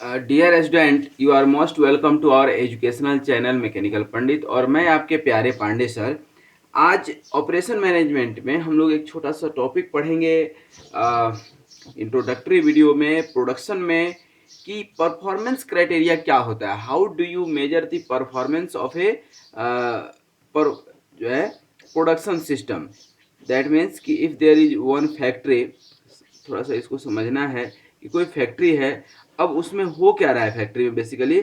Dear student, you are most welcome to our educational channel mechanical Pandit. और मैं आपके प्यारे पांडे सर। आज ऑपरेशन मैनेजमेंट में हम लोग एक छोटा सा टॉपिक पढ़ेंगे इंट्रोडक्टरी वीडियो में, प्रोडक्शन में, कि परफॉर्मेंस क्राइटेरिया क्या होता है। How do you measure the performance of a पर जो है प्रोडक्शन सिस्टम। दैट मीन्स कि if there is one factory, थोड़ा सा इसको समझना है कि कोई फैक्ट्री है, अब उसमें हो क्या रहा है फैक्ट्री में बेसिकली।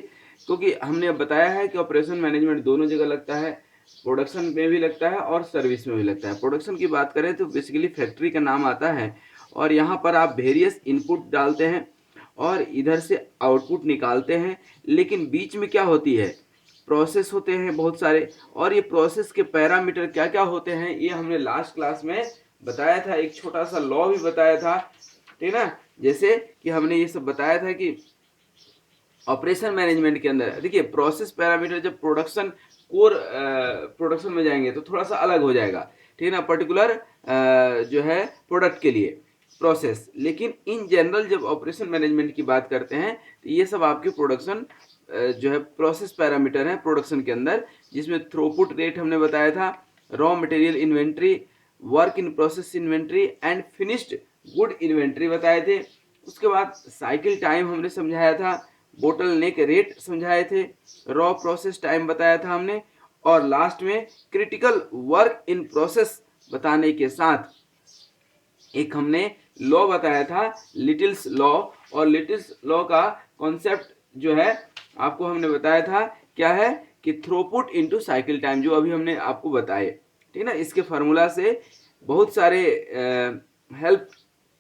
क्योंकि हमने अब बताया है कि ऑपरेशन मैनेजमेंट दोनों जगह लगता है, प्रोडक्शन में भी लगता है और सर्विस में भी लगता है। प्रोडक्शन की बात करें तो बेसिकली फैक्ट्री का नाम आता है, और यहाँ पर आप वेरियस इनपुट डालते हैं और इधर से आउटपुट निकालते हैं। लेकिन बीच में क्या होती है, प्रोसेस होते हैं बहुत सारे, और ये प्रोसेस के पैरामीटर क्या क्या होते हैं ये हमने लास्ट क्लास में बताया था। एक छोटा सा लॉ भी बताया था, ठीक ना। जैसे कि हमने ये सब बताया था कि ऑपरेशन मैनेजमेंट के अंदर देखिए प्रोसेस पैरामीटर जब प्रोडक्शन कोर प्रोडक्शन में जाएंगे तो थोड़ा सा अलग हो जाएगा, ठीक है ना, पर्टिकुलर जो है प्रोडक्ट के लिए प्रोसेस। लेकिन इन जनरल जब ऑपरेशन मैनेजमेंट की बात करते हैं तो ये सब आपके प्रोडक्शन जो है प्रोसेस पैरामीटर है प्रोडक्शन के अंदर, जिसमें थ्रूपुट रेट हमने बताया था, raw material inventory, work in process inventory and finished good inventory बताए थे। उसके बाद साइकिल टाइम हमने समझाया था, बोटल नेक रेट समझाए थे, रॉ प्रोसेस टाइम बताया था हमने, और लास्ट में क्रिटिकल वर्क इन प्रोसेस बताने के साथ एक हमने लॉ बताया था, लिटिल्स लॉ। और लिटिल्स लॉ का कॉन्सेप्ट जो है आपको हमने बताया था क्या है कि थ्रूपुट इनटू साइकिल टाइम, जो अभी हमने आपको बताए, ठीक है ना। इसके फार्मूला से बहुत सारे हेल्प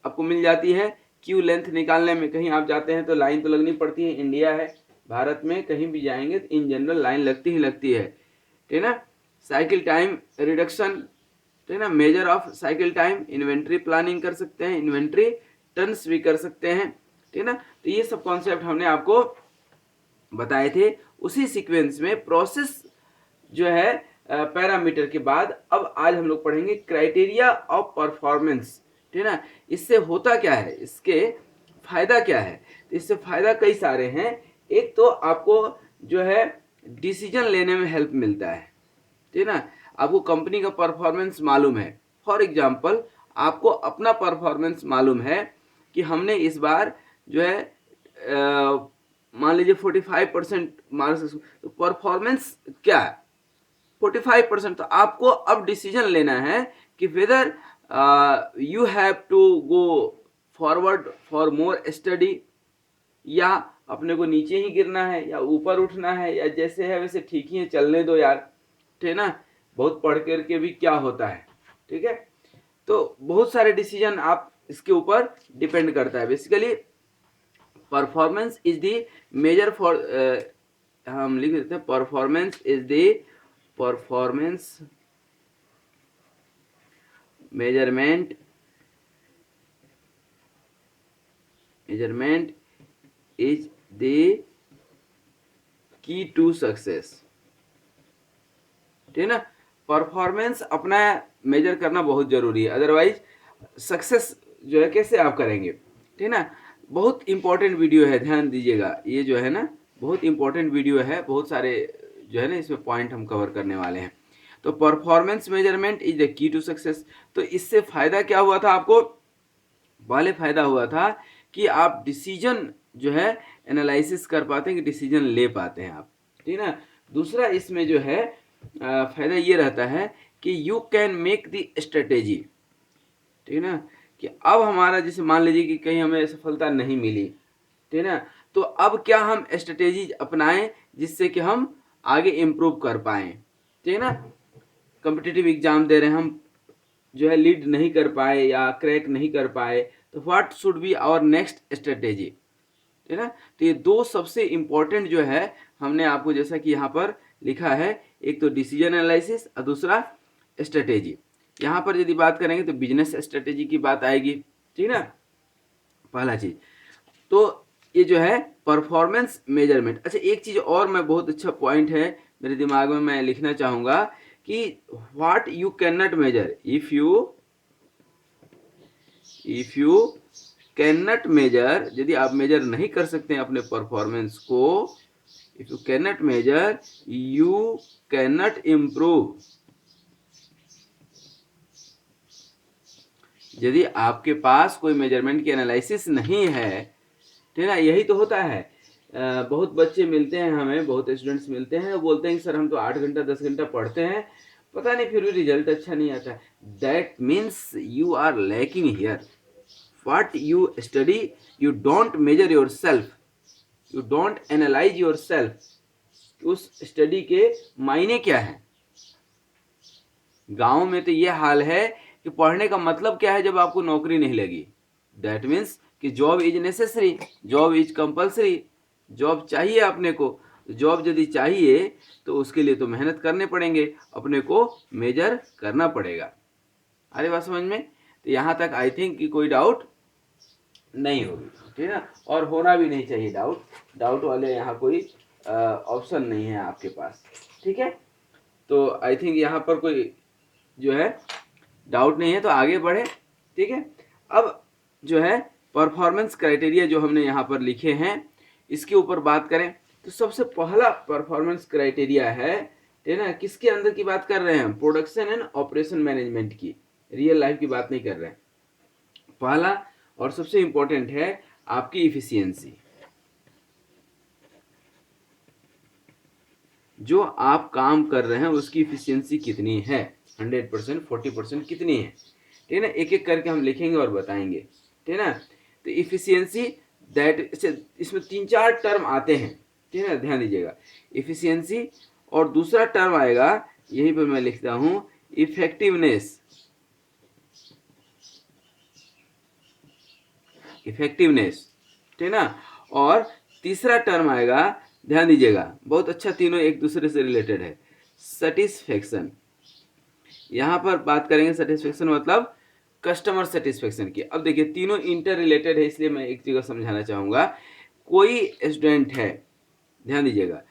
आपको मिल जाती है। क्यू लेंथ निकालने में कहीं आप जाते हैं तो लाइन तो लगनी पड़ती है, इंडिया है, भारत में कहीं भी जाएंगे तो इन जनरल लाइन लगती ही लगती है, ठीक है ना। साइकिल टाइम रिडक्शन, ठीक है ना, measure of cycle time, inventory planning कर सकते हैं, इन्वेंट्री टर्न्स भी कर सकते हैं, ठीक है ना। तो ये सब कॉन्सेप्ट हमने आपको बताए थे। उसी सीक्वेंस में प्रोसेस जो है पैरामीटर के बाद अब आज हम लोग पढ़ेंगे क्राइटेरिया ऑफ परफॉर्मेंस, ठीक है ना। इससे होता क्या है, इसके फायदा क्या है। तो इससे फायदा कई सारे हैं। एक तो आपको जो है डिसीजन लेने में हेल्प मिलता है, ठीक है ना। आपको कंपनी का परफॉर्मेंस मालूम है, फॉर एग्जांपल आपको अपना परफॉर्मेंस मालूम है कि हमने इस बार जो है मान लीजिए 45% मार्क्स, तो परफॉर्मेंस क्या है 45%। तो आपको अब डिसीजन लेना है कि whether you have to go forward for more study, या अपने को नीचे ही गिरना है या ऊपर उठना है, या जैसे है वैसे ठीक ही है चलने दो यार, ठीक है ना, बहुत पढ़ करके भी क्या होता है, ठीक है। तो बहुत सारे डिसीजन आप इसके ऊपर डिपेंड करता है। Basically performance is the measure for, हम लिख देते हैं performance is the performance measurement is the key to success, ठीक है ना। परफॉर्मेंस अपना मेजर करना बहुत जरूरी है, अदरवाइज सक्सेस जो है कैसे आप करेंगे, ठीक है ना। बहुत इंपॉर्टेंट वीडियो है, ध्यान दीजिएगा, ये जो है ना बहुत इंपॉर्टेंट वीडियो है, बहुत सारे जो है ना इसमें पॉइंट हम कवर करने वाले हैं। तो performance measurement is the key to success. तो इससे फायदा क्या हुआ था आपको, पहले फायदा हुआ था कि आप डिसीजन जो है एनालिसिस कर पाते हैं, कि डिसीजन ले पाते हैं आप, ठीक है ना। दूसरा इसमें जो है फायदा ये रहता है कि you can make the strategy, ठीक है ना। कि अब हमारा जैसे मान लीजिए कि कहीं हमें सफलता नहीं मिली, ठीक है ना, तो अब क्या हम स्ट्रेटेजी अपनाएं जिससे कि हम आगे इम्प्रूव कर पाएं, ठीक है ना। कॉम्पिटिटिव एग्जाम दे रहे हैं हम, जो है लीड नहीं कर पाए या क्रैक नहीं कर पाए, तो what should be our next strategy, ठीक है ना। तो ये दो सबसे इम्पोर्टेंट जो है हमने आपको जैसा कि यहाँ पर लिखा है, एक तो डिसीजन एनालिसिस और दूसरा स्ट्रेटेजी। यहाँ पर यदि बात करेंगे तो बिजनेस स्ट्रेटेजी की बात आएगी, ठीक है ना, पहला चीज। तो ये जो है परफॉर्मेंस मेजरमेंट। अच्छा एक चीज और, मैं बहुत अच्छा पॉइंट है मेरे दिमाग में, मैं लिखना चाहूंगा कि what you can not measure, if you can not measure, यदि आप मेजर नहीं कर सकते हैं अपने परफॉर्मेंस को, if you can not measure you can not improve. यदि आपके पास कोई मेजरमेंट की एनालिसिस नहीं है, ठीक है ना, यही तो होता है। बहुत बच्चे मिलते हैं हमें, बहुत स्टूडेंट्स मिलते हैं, बोलते हैं कि सर हम तो 8 घंटा 10 घंटा पढ़ते हैं, पता नहीं फिर भी रिजल्ट अच्छा नहीं आता। That means you are lacking here. What you study, you don't measure yourself, you don't analyse yourself. उस स्टडी के मायने क्या है। गांव में तो ये हाल है कि पढ़ने का मतलब क्या है जब आपको नौकरी नहीं लगी। दैट मीन्स कि job is necessary, job is compulsory, job चाहिए अपने को। जॉब यदि चाहिए तो उसके लिए तो मेहनत करने पड़ेंगे, अपने को मेजर करना पड़ेगा। अरे बात समझ में। तो यहाँ तक आई थिंक कि कोई डाउट नहीं होगी, ठीक है ना, और होना भी नहीं चाहिए डाउट। डाउट वाले यहाँ कोई ऑप्शन नहीं है आपके पास, ठीक है। तो आई थिंक यहाँ पर कोई जो है डाउट नहीं है, तो आगे बढ़े, ठीक है। अब जो है परफॉर्मेंस क्राइटेरिया जो हमने यहाँ पर लिखे हैं, इसके ऊपर बात करें तो सबसे पहला परफॉर्मेंस क्राइटेरिया है, ठीक है ना, किसके अंदर की बात कर रहे हैं, प्रोडक्शन एंड ऑपरेशन मैनेजमेंट की, रियल लाइफ की बात नहीं कर रहे हैं। पहला और सबसे इंपॉर्टेंट है आपकी इफिशियंसी। जो आप काम कर रहे हैं उसकी इफिशियंसी कितनी है, 100%, 40% कितनी है, ठीक है ना। एक एक करके हम लिखेंगे और बताएंगे, ठीक है ना। तो इफिशियंसी दैट, इसमें 3-4 टर्म आते हैं, ठीक है ना, ध्यान दीजिएगा। इफिशियंसी और दूसरा टर्म आएगा, यहीं पर मैं लिखता हूं, इफेक्टिवनेस। इफेक्टिवनेस, ठीक है ना। और तीसरा टर्म आएगा, ध्यान दीजिएगा, बहुत अच्छा, तीनों एक दूसरे से रिलेटेड है, सेटिस्फेक्शन। यहां पर बात करेंगे सेटिस्फेक्शन मतलब कस्टमर सेटिस्फेक्शन की। अब देखिए तीनों इंटर रिलेटेड है, इसलिए मैं एक जगह समझाना चाहूंगा। कोई स्टूडेंट है, ध्यान दीजिएगा,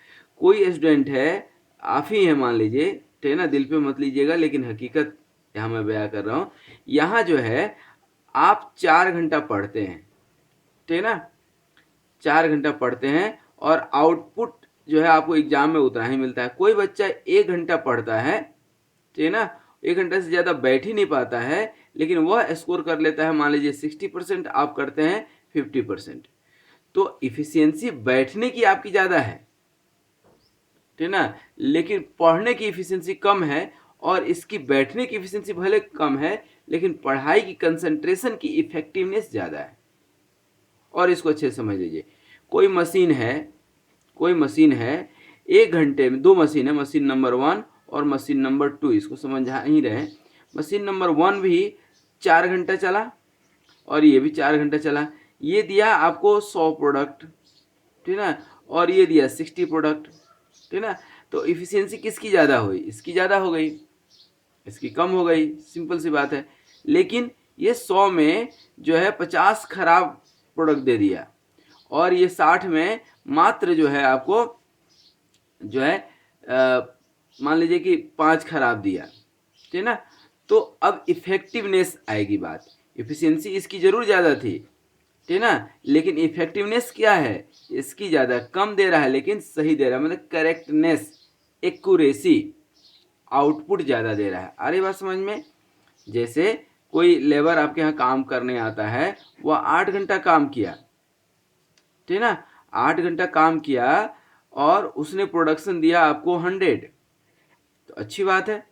कोई स्टूडेंट है, आप ही है मान लीजिए, ठीक है ना, दिल पे मत लीजिएगा, लेकिन हकीकत यहाँ मैं बयां कर रहा हूँ। यहाँ जो है आप 4 घंटा पढ़ते हैं, ठीक है ना, 4 घंटा पढ़ते हैं और आउटपुट जो है आपको एग्जाम में उतना ही मिलता है। कोई बच्चा 1 घंटा पढ़ता है, ठीक है ना, 1 घंटे से ज़्यादा बैठ ही नहीं पाता है, लेकिन वह स्कोर कर लेता है, मान लीजिए 60%, आप करते हैं 50%। तो इफिशियंसी बैठने की आपकी ज़्यादा है, ठीक है ना, लेकिन पढ़ने की इफिशियंसी कम है, और इसकी बैठने की इफिशियंसी भले कम है, लेकिन पढ़ाई की कंसंट्रेशन की इफेक्टिवनेस ज़्यादा है। और इसको अच्छे से समझ लीजिए, कोई मशीन है, कोई मशीन है, 1 घंटे में, 2 मशीन है, मशीन नंबर 1 और मशीन नंबर 2, इसको समझा ही रहे। मशीन नंबर 1 भी 4 घंटा चला और ये भी 4 घंटा चला। ये दिया आपको 100 प्रोडक्ट, ठीक है ना, और ये दिया 60 प्रोडक्ट, ठीक है ना। तो इफिशियंसी किसकी ज़्यादा हुई, इसकी ज़्यादा हो गई, इसकी कम हो गई, सिंपल सी बात है। लेकिन ये 100 में जो है 50 खराब प्रोडक्ट दे दिया, और ये 60 में मात्र जो है आपको जो है मान लीजिए कि 5 खराब दिया, ठीक है ना। तो अब इफेक्टिवनेस आएगी बात। इफिशियंसी इसकी जरूर ज़्यादा थी, ठीक है ना, लेकिन इफेक्टिवनेस क्या है, इसकी ज़्यादा, कम दे रहा है लेकिन सही दे रहा है, मतलब करेक्टनेस, एक्यूरेसी, आउटपुट ज़्यादा दे रहा है। आ रही बात समझ में। जैसे कोई लेबर आपके यहाँ काम करने आता है, वह 8 घंटा काम किया, ठीक है ना, 8 घंटा काम किया और उसने प्रोडक्शन दिया आपको 100, तो अच्छी बात है,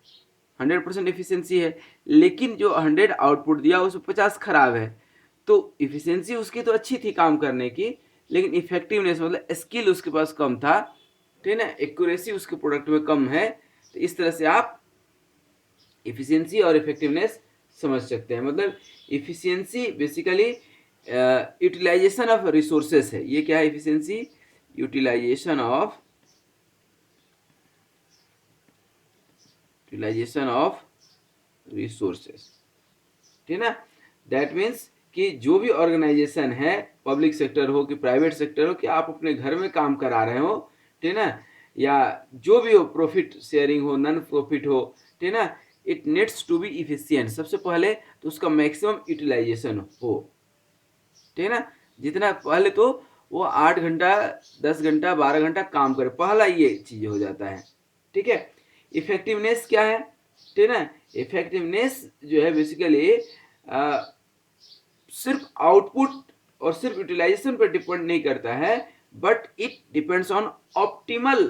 100% इफिशियंसी है। लेकिन जो 100 आउटपुट दिया उसमें 50 खराब है, तो इफिशियंसी उसकी तो अच्छी थी काम करने की, लेकिन इफेक्टिवनेस मतलब स्किल उसके पास कम था, ठीक है ना, एक्यूरेसी उसके प्रोडक्ट में कम है। तो इस तरह से आप इफिशियंसी और इफेक्टिवनेस समझ सकते हैं। मतलब efficiency basically utilisation of resources है। ये क्या है इफिशियंसी, यूटिलाइजेशन ऑफ रिसोर्सेस, ठीक है ना। दैट मीन्स कि जो भी ऑर्गेनाइजेशन है, पब्लिक सेक्टर हो कि प्राइवेट सेक्टर हो, कि आप अपने घर में काम करा रहे हो, ठीक है ना, या जो भी हो, प्रॉफिट शेयरिंग हो, नॉन प्रॉफिट हो, ठीक है ना, it needs to be efficient. सबसे पहले तो उसका मैक्सिमम यूटिलाइजेशन हो, ठीक है ना। जितना पहले तो वो 8 घंटा 10 घंटा 12 घंटा काम करे, पहला ये चीज हो जाता है। ठीक है। इफेक्टिवनेस क्या है, ठीक है ना। इफेक्टिवनेस जो है बेसिकली सिर्फ आउटपुट और सिर्फ यूटिलाइजेशन पर डिपेंड नहीं करता है, but it depends on optimal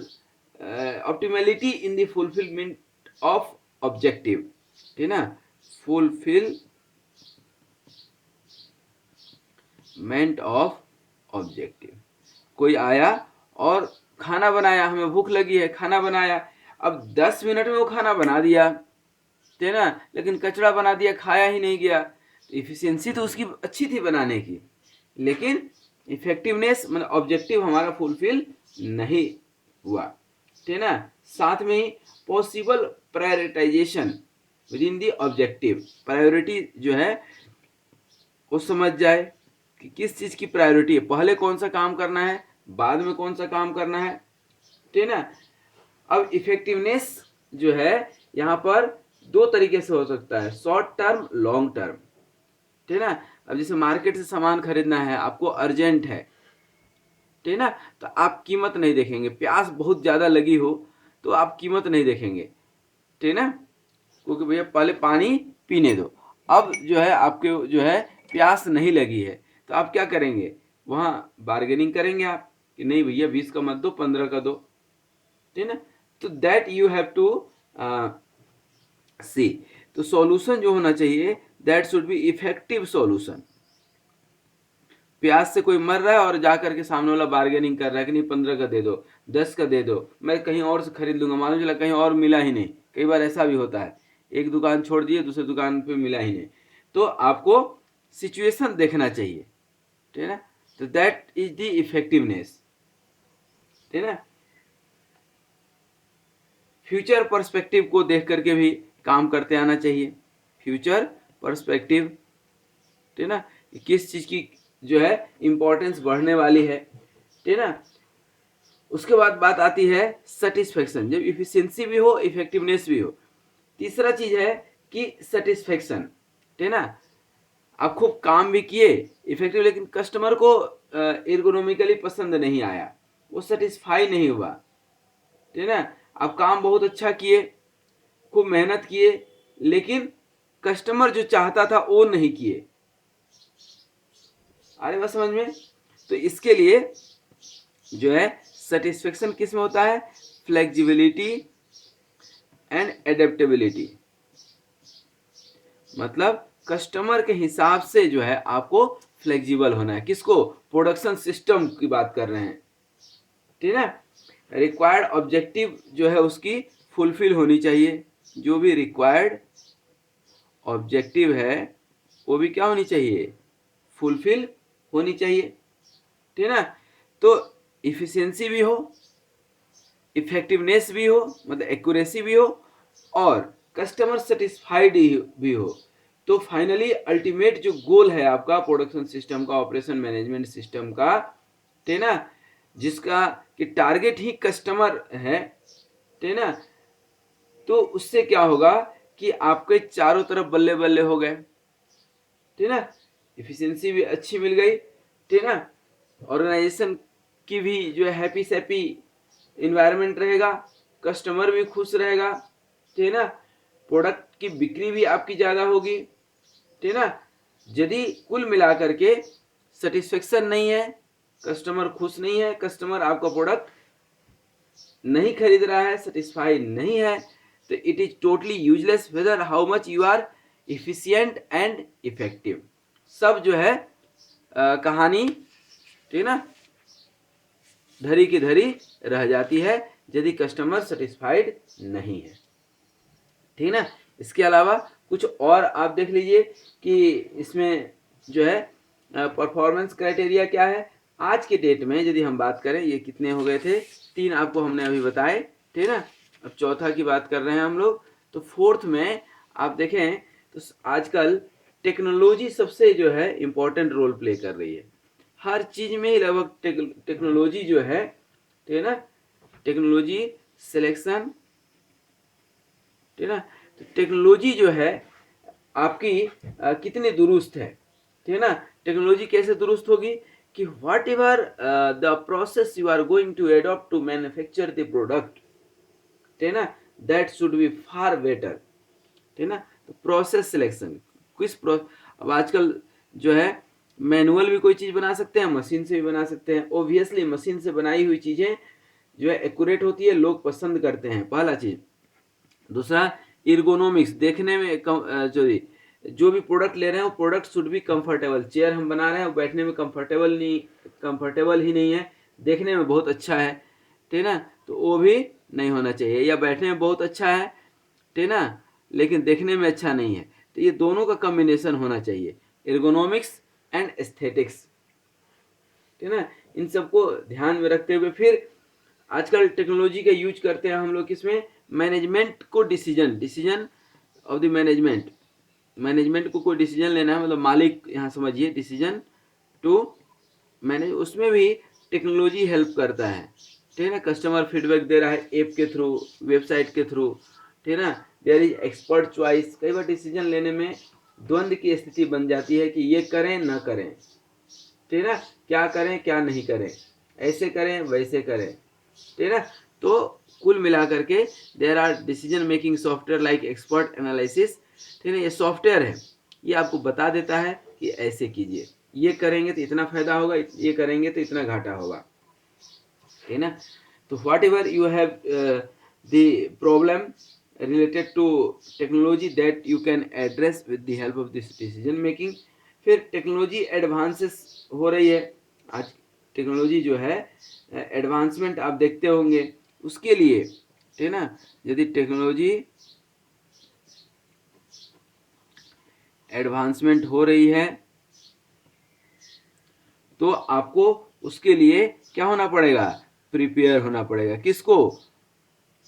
optimality in the fulfilment of objective, ठीक है ना। Fulfilment of objective. कोई आया और खाना बनाया, हमें भूख लगी है, खाना बनाया, अब 10 मिनट में वो खाना बना दिया, ठीक है ना, लेकिन कचरा बना दिया, खाया ही नहीं गया। तो इफिशियंसी तो उसकी अच्छी थी बनाने की, लेकिन इफेक्टिवनेस मतलब ऑब्जेक्टिव हमारा फुलफिल नहीं हुआ, ठीक है ना। साथ में ही possible prioritization within the objective, priority जो है वो समझ जाए कि किस चीज की प्रायोरिटी है, पहले कौन सा काम करना है, बाद में कौन सा काम करना है, ठीक है ना। अब इफेक्टिवनेस जो है यहाँ पर दो तरीके से हो सकता है, शॉर्ट टर्म लॉन्ग टर्म, ठीक है ना। अब जैसे मार्केट से सामान खरीदना है, आपको अर्जेंट है, ठीक है ना, तो आप कीमत नहीं देखेंगे, प्यास बहुत ज्यादा लगी हो तो आप कीमत नहीं देखेंगे, ठीक है ना, क्योंकि भैया पहले पानी पीने दो। अब जो है आपके जो है प्यास नहीं लगी है, तो आप क्या करेंगे, वहाँ बार्गेनिंग करेंगे आप कि नहीं भैया 20 का मत दो, 15 का दो, ठीक है ना। तो दैट यू हैव टू सी। तो सॉल्यूशन जो होना चाहिए that should be effective solution. प्याज से कोई मर रहा है और जा करके सामने वाला बार्गेनिंग कर रहा है कि नहीं 15 का दे दो, 10 का दे दो, मैं कहीं और से खरीद लूंगा, मालूम चला कहीं और मिला ही नहीं। कई बार ऐसा भी होता है, एक दुकान छोड़ दिए दूसरी दुकान पे मिला ही नहीं। तो आपको सिचुएशन देखना चाहिए, ठीक है ना। तो दैट इज द इफेक्टिवनेस, ठीक है ना। फ्यूचर पर्सपेक्टिव को देख करके भी काम करते आना चाहिए, फ्यूचर पर्सपेक्टिव, ठीक है ना, किस चीज की जो है इंपॉर्टेंस बढ़ने वाली है, ठीक है ना। उसके बाद बात आती है सेटिस्फेक्शन, जब इफिशियंसी भी हो इफेक्टिवनेस भी हो। तीसरा चीज है कि सेटिस्फेक्शन, ठीक है ना। आप खूब काम भी किए इफेक्टिव, लेकिन कस्टमर को एर्गोनॉमिकली पसंद नहीं आया, वो सेटिस्फाई नहीं हुआ, ठीक है ना। आप काम बहुत अच्छा किए, खूब मेहनत किए, लेकिन कस्टमर जो चाहता था वो नहीं किए। आ रही बात समझ में। तो इसके लिए जो है सेटिस्फेक्शन किस में होता है, फ्लेक्सिबिलिटी एंड एडेप्टेबिलिटी, मतलब कस्टमर के हिसाब से जो है आपको फ्लेक्सिबल होना है। किसको, प्रोडक्शन सिस्टम की बात कर रहे हैं, ठीक है ना। रिक्वायर्ड ऑब्जेक्टिव जो है उसकी फुलफिल होनी चाहिए, जो भी रिक्वायर्ड ऑब्जेक्टिव है वो भी क्या होनी चाहिए, फुलफिल होनी चाहिए, ठीक है ना। तो इफिशियंसी भी हो, इफेक्टिवनेस भी हो, मतलब एक्यूरेसी भी हो, और कस्टमर सेटिस्फाइड भी हो। तो फाइनली अल्टीमेट जो गोल है आपका प्रोडक्शन सिस्टम का, ऑपरेशन मैनेजमेंट सिस्टम का, ठीक है ना, जिसका कि टारगेट ही कस्टमर है, ठीक है ना। तो उससे क्या होगा कि आपके चारों तरफ बल्ले बल्ले हो गए, ठीक है ना। इफिशियंसी भी अच्छी मिल गई, ठीक है ना। ऑर्गेनाइजेशन की भी जो है हैप्पी सैप्पी इन्वायरमेंट रहेगा, कस्टमर भी खुश रहेगा, ठीक है ना। प्रोडक्ट की बिक्री भी आपकी ज़्यादा होगी, ठीक है ना। यदि कुल मिलाकर के सेटिस्फेक्शन नहीं है, कस्टमर खुश नहीं है, कस्टमर आपका प्रोडक्ट नहीं खरीद रहा है, सेटिस्फाइड नहीं है, तो it is totally useless whether how much you are efficient and effective. सब जो है कहानी, ठीक है ना, धरी की धरी रह जाती है यदि कस्टमर सेटिस्फाइड नहीं है, ठीक है ना। इसके अलावा कुछ और आप देख लीजिए कि इसमें जो है परफॉर्मेंस क्राइटेरिया क्या है। आज के डेट में यदि हम बात करें, ये कितने हो गए थे, 3 आपको हमने अभी बताए, ठीक है ना। अब चौथा की बात कर रहे हैं हम लोग। तो फोर्थ में आप देखें तो आजकल टेक्नोलॉजी सबसे जो है इम्पोर्टेंट रोल प्ले कर रही है, हर चीज में लगभग टेक्नोलॉजी जो है, ठीक है ना। टेक्नोलॉजी सिलेक्शन, ठीक है ना। तो टेक्नोलॉजी जो है आपकी कितनी दुरुस्त है, ठीक है ना। टेक्नोलॉजी कैसे दुरुस्त होगी कि whatever the process you are going to adopt to manufacture the product, ठीक है ना, that should be far better, ठीक है ना। तो प्रोसेस सिलेक्शन अब आजकल जो है मैनुअल भी कोई चीज़ बना सकते हैं, मशीन से भी बना सकते हैं। ऑब्वियसली मशीन से बनाई हुई चीज़ें जो है एक्यूरेट होती है, लोग पसंद करते हैं, पहला चीज़। दूसरा, इर्गोनॉमिक्स, देखने में जो भी प्रोडक्ट ले रहे हैं वो product should be comfortable. Chair हम बना रहे हैं वो बैठने में कंफर्टेबल ही नहीं है, देखने में बहुत अच्छा है, ठीक है ना, तो वो भी नहीं होना चाहिए। या बैठने में बहुत अच्छा है, ठीक है ना, लेकिन देखने में अच्छा नहीं है, तो ये दोनों का कॉम्बिनेशन होना चाहिए, एर्गोनॉमिक्स एंड एस्थेटिक्स, ठीक है ना। इन सबको ध्यान में रखते हुए फिर आजकल टेक्नोलॉजी का यूज करते हैं हम लोग किसमें, मैनेजमेंट को डिसीजन ऑफ द मैनेजमेंट को कोई डिसीजन लेना है, मतलब मालिक, यहाँ समझिए डिसीजन टू मैनेज, उसमें भी टेक्नोलॉजी हेल्प करता है, ठीक है ना। कस्टमर फीडबैक दे रहा है ऐप के थ्रू, वेबसाइट के थ्रू, ठीक है ना। There is expert choice. कई बार डिसीजन लेने में द्वंद्व की स्थिति बन जाती है कि ये करें ना करें, ठीक है ना, क्या करें क्या नहीं करें, ऐसे करें वैसे करें, ठीक है ना। तो कुल मिलाकर के there are decision making software like expert analysis, ठीक है ना। ये सॉफ्टवेयर है, ये आपको बता देता है कि ऐसे कीजिए, ये करेंगे तो इतना फायदा होगा, ये करेंगे तो इतना घाटा होगा, ठीक है ना। तो whatever you have the problem related to technology that you can address with the help of this decision making. फिर टेक्नोलॉजी एडवांसेस हो रही है आज, टेक्नोलॉजी जो है एडवांसमेंट आप देखते होंगे, उसके लिए, ठीक है ना, यदि टेक्नोलॉजी एडवांसमेंट हो रही है तो आपको उसके लिए क्या होना पड़ेगा, प्रिपेयर होना पड़ेगा। किसको,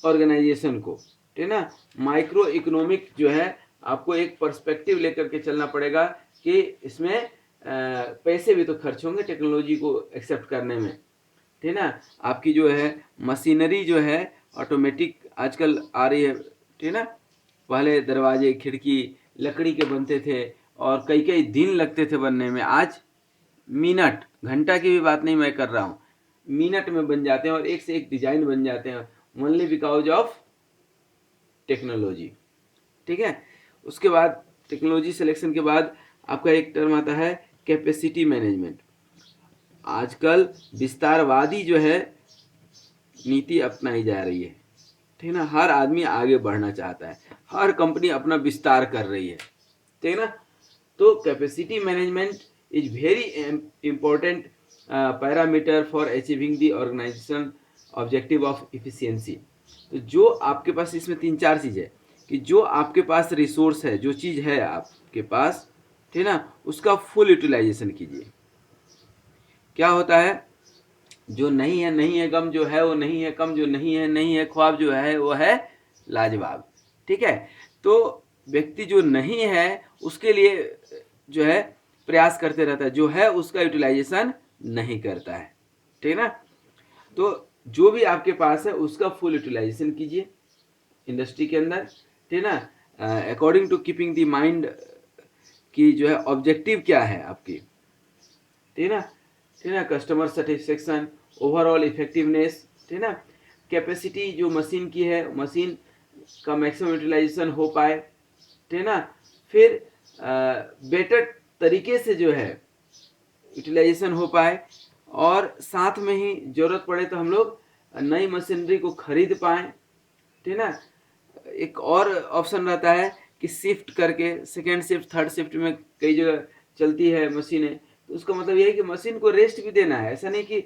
ऑर्गेनाइजेशन को, ठीक है ना। माइक्रो इकोनॉमिक जो है आपको एक पर्सपेक्टिव लेकर के चलना पड़ेगा कि इसमें पैसे भी तो खर्च होंगे टेक्नोलॉजी को एक्सेप्ट करने में, ठीक है ना। आपकी जो है मशीनरी जो है ऑटोमेटिक आजकल आ रही है, ठीक है ना। पहले दरवाजे खिड़की लकड़ी के बनते थे और कई कई दिन लगते थे बनने में, आज मिनट घंटा की भी बात नहीं मैं कर रहा हूँ, मिनट में बन जाते हैं और एक से एक डिजाइन बन जाते हैं, ओनली बिकॉज ऑफ टेक्नोलॉजी, ठीक है। उसके बाद टेक्नोलॉजी सिलेक्शन के बाद आपका एक टर्म आता है कैपेसिटी मैनेजमेंट। आजकल विस्तारवादी जो है नीति अपनाई जा रही है, ठीक है ना। हर आदमी आगे बढ़ना चाहता है, हर कंपनी अपना विस्तार कर रही है, ठीक है ना। तो capacity management is very important parameter for achieving the organisation objective of efficiency. तो जो आपके पास इसमें तीन चार चीज़ है कि जो आपके पास रिसोर्स है, जो चीज़ है आपके पास, ठीक है ना, उसका फुल यूटिलाइजेशन कीजिए। क्या होता है, जो नहीं है नहीं है गम, जो है वो नहीं है कम, जो नहीं है नहीं है ख्वाब, जो है वो है लाजवाब, ठीक है। तो व्यक्ति जो नहीं है उसके लिए जो है प्रयास करते रहता है, जो है उसका यूटिलाइजेशन नहीं करता है, ठीक है ना। तो जो भी आपके पास है उसका फुल यूटिलाइजेशन कीजिए इंडस्ट्री के अंदर, ठीक है ना। According to keeping the mind की जो है ऑब्जेक्टिव क्या है आपकी, ठीक है ना, ठीक है ना। कस्टमर सेटिस्फेक्शन, ओवरऑल इफेक्टिवनेस, ठीक है ना। कैपेसिटी जो मशीन की है, मशीन का मैक्सिमम यूटिलाइजेशन हो पाए, ठीक है ना। फिर बेटर तरीके से जो है यूटिलाइजेशन हो पाए, और साथ में ही जरूरत पड़े तो हम लोग नई मशीनरी को खरीद पाएँ, ठीक है ना। एक और ऑप्शन रहता है कि शिफ्ट करके सेकेंड शिफ्ट थर्ड शिफ्ट में कई जगह चलती है मशीनें, तो उसका मतलब ये है कि मशीन को रेस्ट भी देना है, ऐसा नहीं कि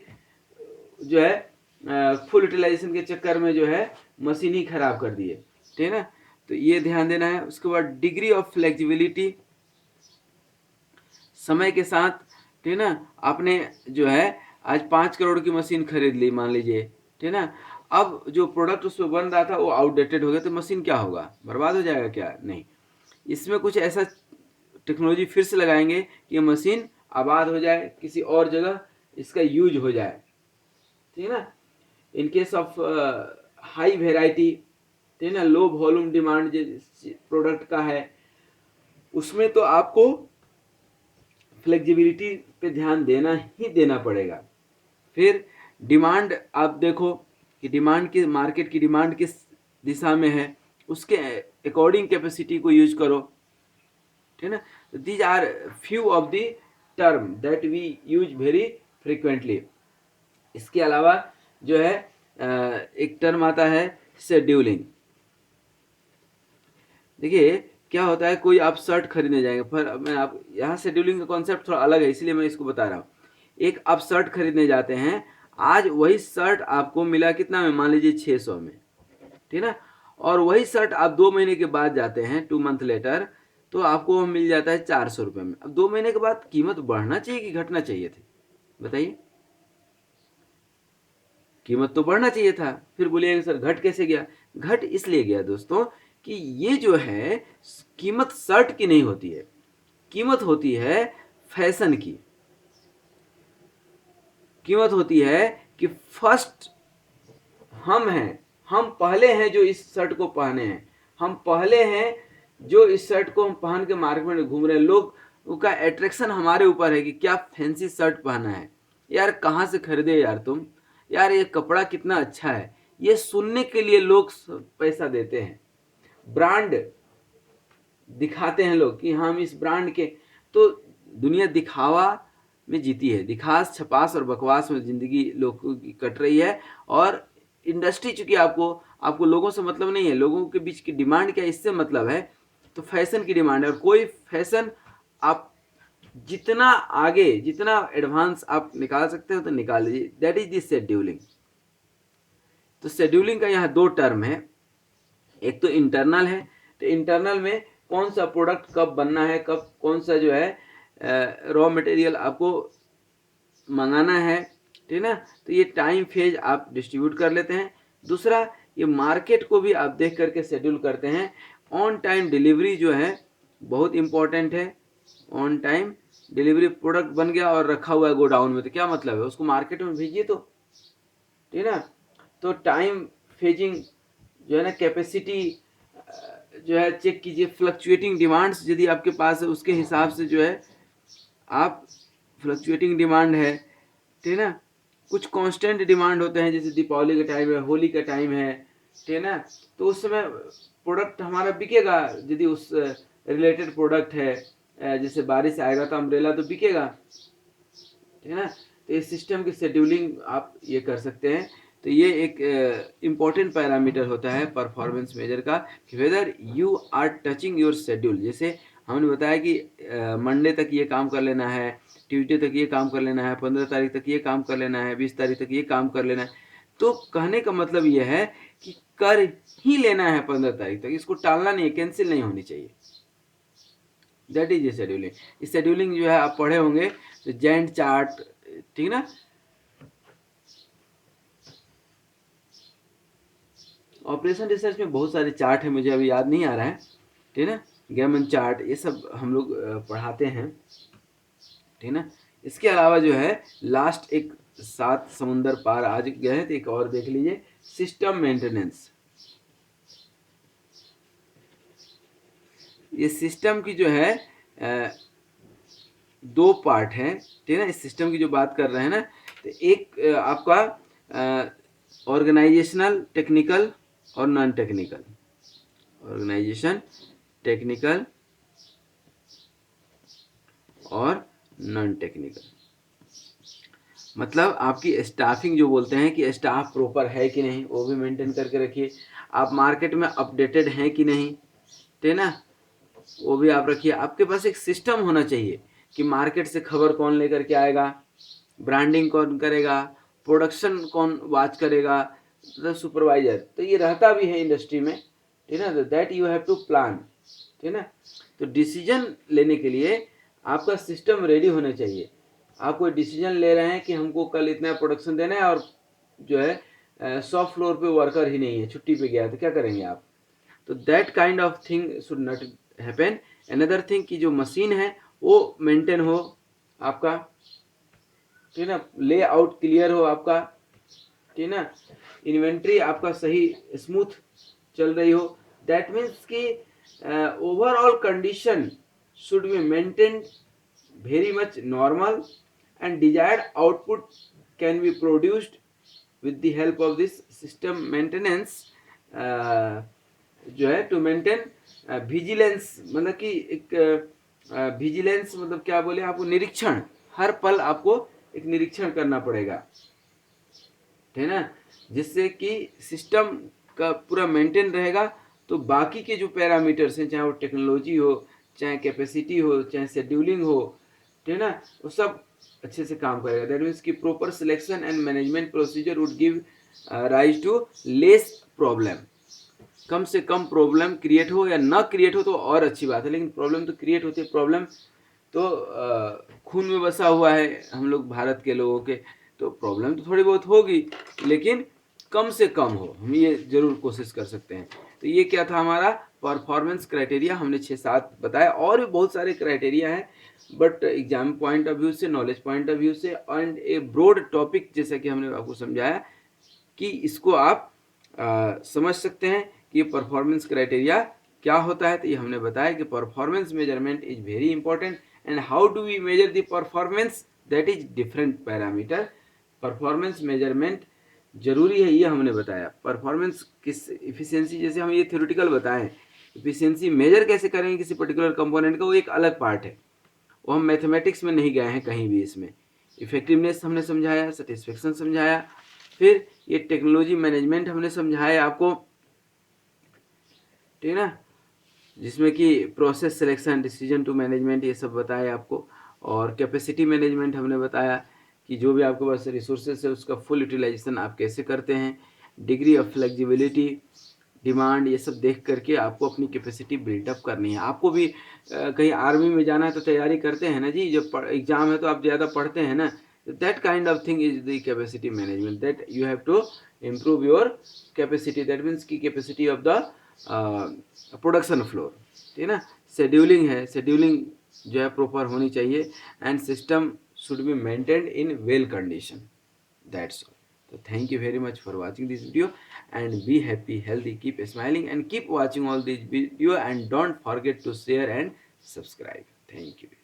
जो है फुल यूटिलाइजेशन के चक्कर में जो है मशीन ही खराब कर दिए, ठीक है ना। तो ये ध्यान देना है। उसके बाद डिग्री ऑफ फ्लेक्सिबिलिटी, समय के साथ, ठीक है ना। आपने जो है आज 5 करोड़ की मशीन खरीद ली मान लीजिए, ठीक है ना। अब जो प्रोडक्ट उस पर बन रहा था वो आउटडेटेड हो गया, तो मशीन क्या होगा, बर्बाद हो जाएगा क्या, नहीं। इसमें कुछ ऐसा टेक्नोलॉजी फिर से लगाएंगे कि ये मशीन आबाद हो जाए, किसी और जगह इसका यूज हो जाए, ठीक है ना। In case of high variety, ठीक है ना, लो वॉल्यूम डिमांड जो प्रोडक्ट का है, उसमें तो आपको फ्लेक्सिबिलिटी पे ध्यान देना ही देना पड़ेगा। फिर डिमांड आप देखो कि डिमांड की मार्केट की डिमांड किस दिशा में है, उसके अकॉर्डिंग कैपेसिटी को यूज करो, ठीक है ना। These are few of the term that we use very frequently. इसके अलावा जो है एक टर्म आता है शेड्यूलिंग। देखिए क्या होता है, कोई आप शर्ट खरीदने जाएंगे, पर मैं आप यहाँ शेड्यूलिंग का कॉन्सेप्ट थोड़ा अलग है, इसलिए मैं इसको बता रहा हूँ। एक आप शर्ट खरीदने जाते हैं, आज वही शर्ट आपको मिला कितना में, मान लीजिए 600 में, ठीक है ना। और वही शर्ट आप 2 महीने के बाद जाते हैं, 2 मंथ लेटर, तो आपको वो मिल जाता है 400 रुपये में। अब 2 महीने के बाद कीमत बढ़ना चाहिए कि घटना चाहिए थी, बताइए। कीमत तो बढ़ना चाहिए था। फिर बोलिएगा सर घट कैसे गया? घट इसलिए गया दोस्तों कि ये जो है कीमत शर्ट की नहीं होती है, कीमत होती है फैशन की। कीमत होती है कि फर्स्ट हम हैं, हम पहले हैं जो इस शर्ट को पहने हैं, हम पहले हैं जो इस शर्ट को हम पहन के मार्केट में घूम रहे हैं। लोग का अट्रैक्शन हमारे ऊपर है कि क्या फैंसी शर्ट पहना है, यार कहाँ से खरीदे यार तुम, यार ये कपड़ा कितना अच्छा है, ये सुनने के लिए लोग पैसा देते हैं। ब्रांड दिखाते हैं लोग कि हम इस ब्रांड के, तो दुनिया दिखावा में जीती है, दिखास छपास और बकवास में जिंदगी लोगों की कट रही है। और इंडस्ट्री चूंकि आपको लोगों से मतलब नहीं है, लोगों के बीच की डिमांड क्या इससे मतलब है, तो फैशन की डिमांड है। और कोई फैशन आप जितना आगे जितना एडवांस आप निकाल सकते हो तो निकाल लीजिए, दैट इज द शेड्यूलिंग। तो शेड्यूलिंग का यहाँ 2 टर्म है, एक तो इंटरनल है, तो इंटरनल में कौन सा प्रोडक्ट कब बनना है, कब कौन सा जो है रॉ मटेरियल आपको मंगाना है, ठीक है ना। तो ये टाइम फेज आप डिस्ट्रीब्यूट कर लेते हैं। दूसरा, ये मार्केट को भी आप देख करके शेड्यूल करते हैं। ऑन टाइम डिलीवरी जो है बहुत इंपॉर्टेंट है। ऑन टाइम डिलीवरी, प्रोडक्ट बन गया और रखा हुआ है गोडाउन में, तो क्या मतलब है, उसको मार्केट में भेजिए, तो ठीक है ना। तो टाइम फेजिंग जो है ना, कैपेसिटी जो है चेक कीजिए, फ्लक्चुएटिंग डिमांड्स यदि आपके पास है उसके हिसाब से जो है आप, फ्लक्चुएटिंग डिमांड है, ठीक है ना। कुछ कांस्टेंट डिमांड होते हैं, जैसे दीपावली का टाइम है, होली का टाइम है, ठीक है ना, तो उस समय प्रोडक्ट हमारा बिकेगा। यदि उस रिलेटेड प्रोडक्ट है, जैसे बारिश आएगा तो अम्ब्रेला तो बिकेगा, ठीक है ना। तो इस सिस्टम की शेड्यूलिंग आप ये कर सकते हैं। तो ये एक इम्पॉर्टेंट पैरामीटर होता है परफॉर्मेंस मेजर का, कि whether you are touching your schedule. जैसे हमने बताया कि मंडे तक ये काम कर लेना है, ट्यूसडे तक ये काम कर लेना है, 15 तारीख तक ये काम कर लेना है, 20 तारीख तक ये काम कर लेना है। तो कहने का मतलब ये है कि कर ही लेना है 15 तारीख तक, इसको टालना नहीं है, कैंसिल नहीं होनी चाहिए। That is a scheduling. इस शेड्यूलिंग जो है आप पढ़े होंगे, तो जैंट चार्ट, ठीक ना। ऑपरेशन रिसर्च में बहुत सारे चार्ट है, मुझे अभी याद नहीं आ रहा है, ठीक है ना। गैमन चार्ट, ये सब हम लोग पढ़ाते हैं, ठीक ना। इसके अलावा जो है लास्ट एक 7 समुंदर पार आज गए हैं, तो एक और देख लीजिए, सिस्टम मेंटेनेंस। ये सिस्टम की जो है 2 पार्ट है, ठीक है ना। इस सिस्टम की जो बात कर रहे हैं ना, तो एक आपका ऑर्गेनाइजेशनल टेक्निकल और नॉन टेक्निकल। ऑर्गेनाइजेशन टेक्निकल और नॉन टेक्निकल, मतलब आपकी स्टाफिंग जो बोलते हैं कि स्टाफ प्रॉपर है कि नहीं, वो भी मेंटेन करके रखिए। आप मार्केट में अपडेटेड हैं कि नहीं, ठीक है ना, वो भी आप रखिए। आपके पास एक सिस्टम होना चाहिए कि मार्केट से खबर कौन लेकर के आएगा, ब्रांडिंग कौन करेगा, प्रोडक्शन कौन वॉच करेगा, मतलब सुपरवाइजर। तो ये रहता भी है इंडस्ट्री में, ठीक है ना। That you have to plan, ठीक है ना। तो डिसीजन लेने के लिए आपका सिस्टम रेडी होना चाहिए। आप कोई डिसीजन ले रहे हैं कि हमको कल इतना प्रोडक्शन देना है, और जो है शॉप फ्लोर पे वर्कर ही नहीं है, छुट्टी पे गया है, तो क्या करेंगे आप। तो that kind of thing should not happen. Another thing कि जो मशीन है वो मेंटेन हो आपका, ठीक है ना, लेआउट क्लियर हो आपका, ठीक है ना, इन्वेंट्री आपका सही स्मूथ चल रही हो। दैट मीन्स कि overall condition should be maintained very much normal and desired output can be produced with the help of this system maintenance, जो है टू मेंटेन विजिलेंस, मतलब कि एक विजिलेंस मतलब क्या बोले आपको, निरीक्षण, हर पल आपको एक निरीक्षण करना पड़ेगा, है ना, जिससे कि सिस्टम का पूरा मेंटेन रहेगा। तो बाकी के जो पैरामीटर्स हैं, चाहे वो टेक्नोलॉजी हो, चाहे कैपेसिटी हो, चाहे शेड्यूलिंग हो, है ना, वो सब अच्छे से काम करेगा। दैट मीन्स कि proper selection and management procedure would give rise to less problem. कम से कम प्रॉब्लम क्रिएट हो, या ना क्रिएट हो तो और अच्छी बात है, लेकिन प्रॉब्लम तो क्रिएट होती है। प्रॉब्लम तो खून में बसा हुआ है हम लोग भारत के लोगों के, तो प्रॉब्लम तो थोड़ी बहुत होगी, लेकिन कम से कम हो, हम ये जरूर कोशिश कर सकते हैं। तो ये क्या था हमारा परफॉर्मेंस क्राइटेरिया, हमने 6-7 बताया, और भी बहुत सारे क्राइटेरिया हैं, but exam point of view से, नॉलेज पॉइंट ऑफ व्यू से, एंड ए ब्रॉड टॉपिक जैसा कि हमने आपको समझाया कि इसको आप समझ सकते हैं कि ये परफॉर्मेंस क्राइटेरिया क्या होता है। तो ये हमने बताया कि performance measurement is very important, and how do we measure the performance, that is different parameter. Performance measurement जरूरी है, ये हमने बताया। परफॉर्मेंस किस इफिशियंसी, जैसे हम ये थ्योरेटिकल बताएं, इफिशियंसी मेजर कैसे करेंगे किसी पर्टिकुलर कंपोनेंट का, वो एक अलग पार्ट है, वो हम मैथमेटिक्स में नहीं गए हैं कहीं भी। इसमें इफेक्टिवनेस हमने समझाया, सेटिस्फेक्शन समझाया, फिर ये टेक्नोलॉजी मैनेजमेंट हमने समझाया आपको, ठीक है ना, जिसमें कि process selection, decision to management, ये सब बताया आपको। और कैपेसिटी मैनेजमेंट हमने बताया कि जो भी आपके पास रिसोर्सेस है उसका फुल यूटिलाइजेशन आप कैसे करते हैं। डिग्री ऑफ फ्लेक्सिबिलिटी, डिमांड, ये सब देख करके आपको अपनी कैपेसिटी बिल्डअप करनी है। आपको भी कहीं आर्मी में जाना है तो तैयारी करते हैं ना जी, जब एग्जाम है तो आप ज़्यादा पढ़ते हैं ना, that kind of thing is the capacity management, that you have to improve your capacity. That means की capacity of the production floor, ठीक है ना। शेड्यूलिंग है, शेड्यूलिंग जो है प्रॉपर होनी चाहिए, and system should be maintained in well condition, that's all. So thank you very much for watching this video, and be happy, healthy, keep smiling, and keep watching all these video, and don't forget to share and subscribe. Thank you.